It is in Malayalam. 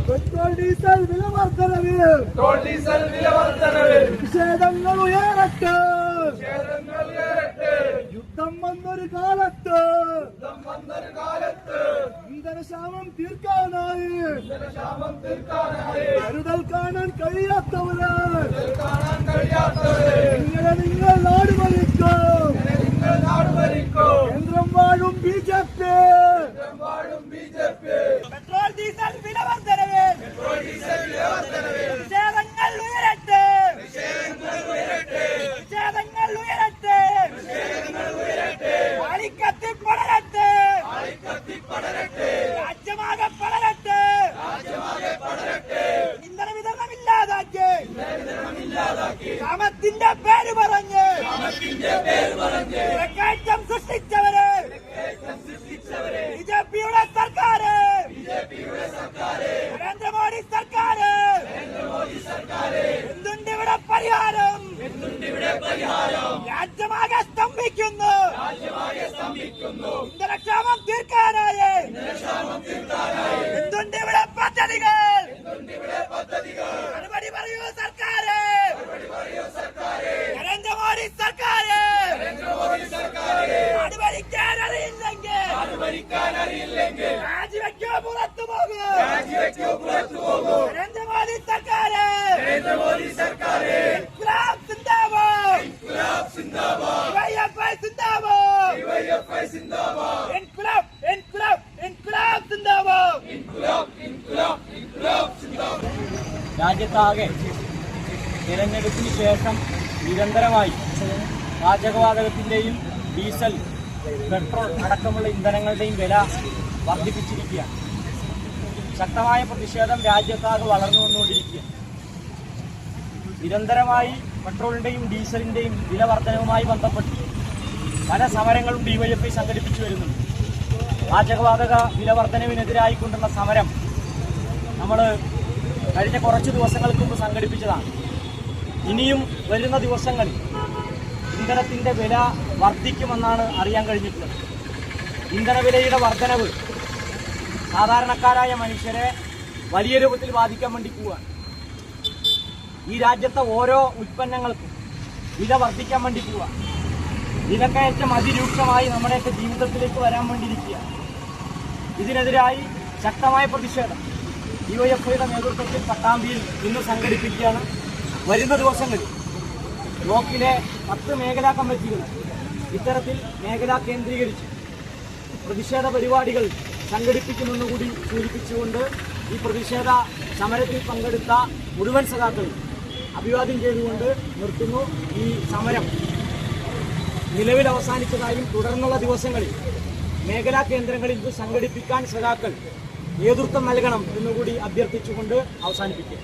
പെട്രോൾ ഡീസൽ വില വർധനവിൽ നിഷേധങ്ങൾ ഉയരട്ടെ. യുദ്ധം വന്നൊരു കാലത്ത് ഇന്ധനക്ഷാമം തീർക്കാനായി കരുതൽ കാണാൻ കഴിയാത്തവര് നിങ്ങൾ നാട് ഭരിക്കും. കേന്ദ്രം വാഴും BJP. പെട്രോൾ ഡീസൽ വില വർധനവിൽ നിഷേധങ്ങൾ ഉയരട്ടെ. ആളിക്കത്തി പടരട്ടെ. രാജ്യമാകെ പടരട്ടെ. ഇന്ധന വിതരണം ഇല്ലാതാക്കി ക്ഷാമത്തിന്റെ പേര് പറഞ്ഞ് വിലക്കയറ്റം സൃഷ്ടിച്ചവര് BJPയുടെ സർക്കാര്, നരേന്ദ്രമോദി സർക്കാര്. എന്തുണ്ട് ഇവിടെ പരിഹാരം? രാജ്യമാകെ സ്തംഭിക്കുന്നു. ഇന്ധനക്ഷാമം തീർക്കാനായി എന്തുണ്ട് ഇവിടെ പദ്ധതികൾ? മറുപടി പറയൂ സർക്കാര്. നരേന്ദ്രമോദി സർക്കാര് അനുഭവിക്കാൻ അറിയില്ലെങ്കിൽ രാജിവെക്കോ പുറത്തു പോകൂ. നരേന്ദ്രമോദി സർക്കാര് ഇൻക്ലാബ് സിന്ദാബാദ്. DYFI സിന്ദാബാദ്. ഇൻക്ലാബ് സിന്ദാബാദ്. രാജ്യത്താകെ തിരഞ്ഞെടുപ്പിന് ശേഷം നിരന്തരമായി പാചകവാതകത്തിന്റെയും ഡീസൽ, പെട്രോൾ അടക്കമുള്ള ഇന്ധനങ്ങളുടെയും വില വർദ്ധിപ്പിച്ചിരിക്കുകയാണ്. ശക്തമായ പ്രതിഷേധം രാജ്യത്താകെ വളർന്നു വന്നുകൊണ്ടിരിക്കുകയാണ്. നിരന്തരമായി പെട്രോളിന്റെയും ഡീസലിന്റെയും വില വർധനവുമായി ബന്ധപ്പെട്ട് പല സമരങ്ങളും DYFI സംഘടിപ്പിച്ചു വരുന്നുണ്ട്. പാചകവാതക വില വർധനവിനെതിരായിക്കൊണ്ടുള്ള സമരം നമ്മൾ കഴിഞ്ഞ കുറച്ച് ദിവസങ്ങൾക്ക് മുമ്പ് സംഘടിപ്പിച്ചതാണ്. ഇനിയും വരുന്ന ദിവസങ്ങളിൽ ഇന്ധനത്തിൻ്റെ വില വർദ്ധിക്കുമെന്നാണ് അറിയാൻ കഴിഞ്ഞിട്ടുള്ളത്. ഇന്ധനവിലയുടെ വർധനവ് സാധാരണക്കാരായ മനുഷ്യരെ വലിയ രൂപത്തിൽ ബാധിക്കാൻ വേണ്ടി പോവുകയാണ്. ഈ രാജ്യത്തെ ഓരോ ഉൽപ്പന്നങ്ങൾക്കും വില വർദ്ധിക്കാൻ വേണ്ടി പോവുക. വിലക്കയറ്റം അതിരൂക്ഷമായി നമ്മുടെയൊക്കെ ജീവിതത്തിലേക്ക് വരാൻ വേണ്ടിയിരിക്കുകയാണ്. ഇതിനെതിരായി ശക്തമായ പ്രതിഷേധം DYFIയുടെ നേതൃത്വത്തിൽ പട്ടാമ്പിയിൽ ഇന്ന് സംഘടിപ്പിക്കുകയാണ്. വരുന്ന ദിവസങ്ങളിൽ ബ്ലോക്കിലെ 10 മേഖലാ കമ്മിറ്റികൾ ഇത്തരത്തിൽ മേഖല കേന്ദ്രീകരിച്ച് പ്രതിഷേധ പരിപാടികൾ സംഘടിപ്പിക്കുമെന്ന് കൂടി സൂചിപ്പിച്ചുകൊണ്ട് ഈ പ്രതിഷേധ സമരത്തിൽ പങ്കെടുത്ത മുഴുവൻ സഖാക്കളും അഭിവാദ്യം ചെയ്തുകൊണ്ട് നിർത്തുന്നു. ഈ സമരം നിലവിൽ അവസാനിച്ചതായും തുടർന്നുള്ള ദിവസങ്ങളിൽ മേഖലാ കേന്ദ്രങ്ങളിൽ ഇത് സംഘടിപ്പിക്കാൻ സഖാക്കൾ നേതൃത്വം നൽകണം എന്നുകൂടി അഭ്യർത്ഥിച്ചുകൊണ്ട് അവസാനിപ്പിക്കും.